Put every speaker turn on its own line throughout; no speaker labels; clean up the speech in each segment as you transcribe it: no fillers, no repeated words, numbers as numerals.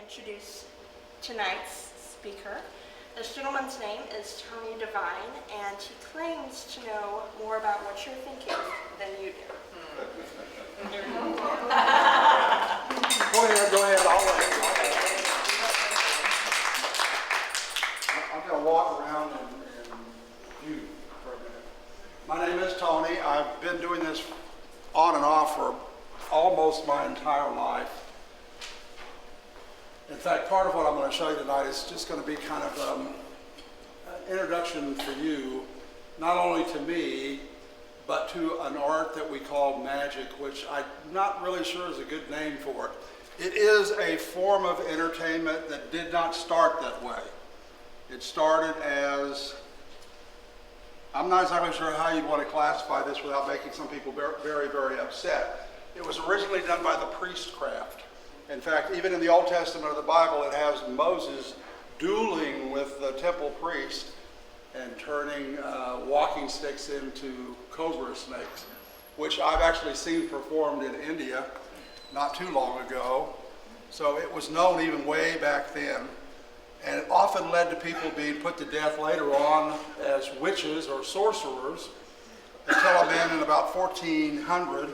introduce tonight's speaker. This gentleman's name is Tony Devine, and he claims to know more about what you're thinking than you do.
Go ahead, I'll wait. I'm going to walk around and view for a minute. My name is Tony. I've been doing this on and off for almost my entire life. In fact, part of what I'm going to show you tonight is just going to be kind of an introduction for you, not only to me, but to an art that we call magic, which I'm not really sure is a good name for it. It is a form of entertainment that did not start that way. It started as, I'm not exactly sure how you'd want to classify this without making some people very, very upset. It was originally done by the priestcraft. In fact, even in the Old Testament of the Bible, it has Moses dueling with the temple priest and turning walking sticks into cobra snakes, which I've actually seen performed in India not too long ago. So it was known even way back then. And it often led to people being put to death later on as witches or sorcerers, until a man in about 1400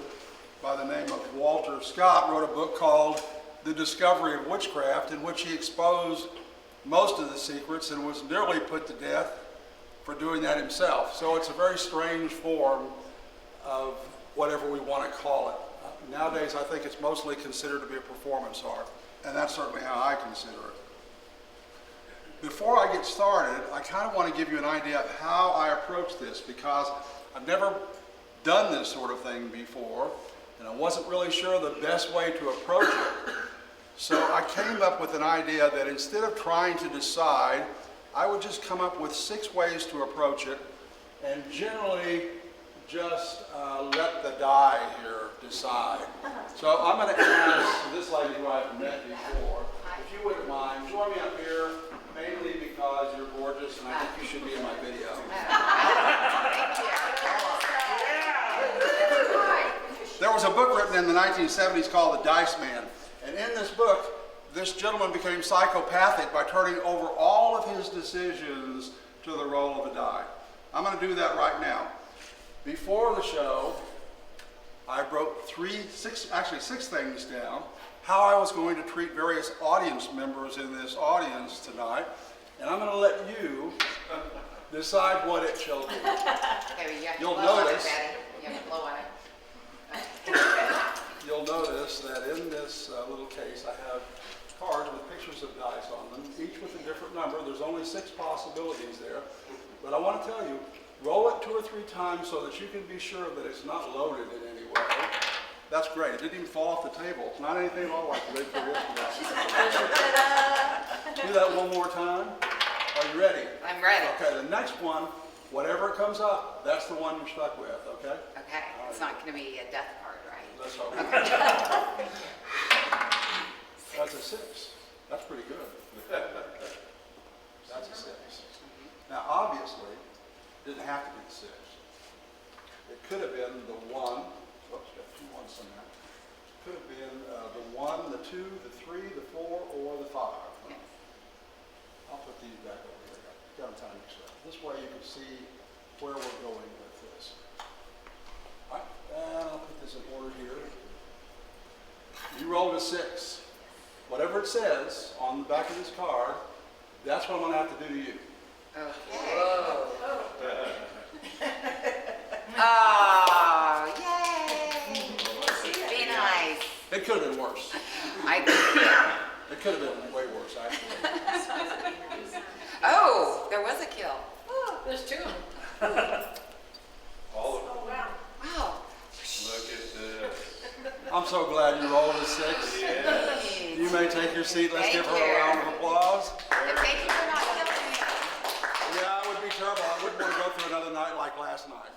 by the name of Walter Scott wrote a book called The Discovery of Witchcraft, in which he exposed most of the secrets and was nearly put to death for doing that himself. So it's a very strange form of whatever we want to call it. Nowadays, I think it's mostly considered to be a performance art, and that's certainly how I consider it. Before I get started, I kind of want to give you an idea of how I approach this, because I've never done this sort of thing before, and I wasn't really sure the best way to approach it. So I came up with an idea that instead of trying to decide, I would just come up with 6 ways to approach it, and generally just let the die here decide. So I'm going to ask this lady who I've met before, if you wouldn't mind, join me up here, mainly because you're gorgeous and I think you should be in my video. There was a book written in the 1970s called The Dice Man, and in this book, this gentleman became psychopathic by turning over all of his decisions to the roll of a die. I'm going to do that right now. Before the show, I wrote 6 things down, how I was going to treat various audience members in this audience tonight, and I'm going to let you decide what it shall be. You'll notice. You'll notice that in this little case I have cards with pictures of dice on them, each with a different number. There's only 6 possibilities there, but I want to tell you, roll it 2 or 3 times so that you can be sure that it's not loaded in any way. That's great. It didn't even fall off the table. It's not anything at all like the day before yesterday. Do that one more time. Are you ready?
I'm ready.
Okay, the next one, whatever comes up, that's the one you're stuck with, okay?
Okay.
All
It's
right.
not going to be a death card, right?
Let's hope. That's a 6. That's pretty good. That's a 6. Now, obviously, it didn't have to be the 6. It could have been the 1. Whoops, got 2 ones in there. Could have been the 1, the 2, the 3, the 4, or the 5.
Yes.
I'll put these back over here. Got them timed mixed up. This way you can see where we're going with this. All right, and I'll put this in order here. You rolled a 6. Whatever it says on the back of this card, that's what I'm going to have to do to you.
Okay. Oh, yay! Be nice.
It could have been worse. It could have been way worse, actually.
Oh, there was a kill.
There's 2.
All of them.
Oh, wow.
Wow.
Look at this.
I'm so glad you rolled a 6.
Yes.
You may take your seat. Let's
Thank
give her
you.
a round of applause.
And thank you for not killing me.
Yeah, it would be terrible. I wouldn't want to go through another night like last night.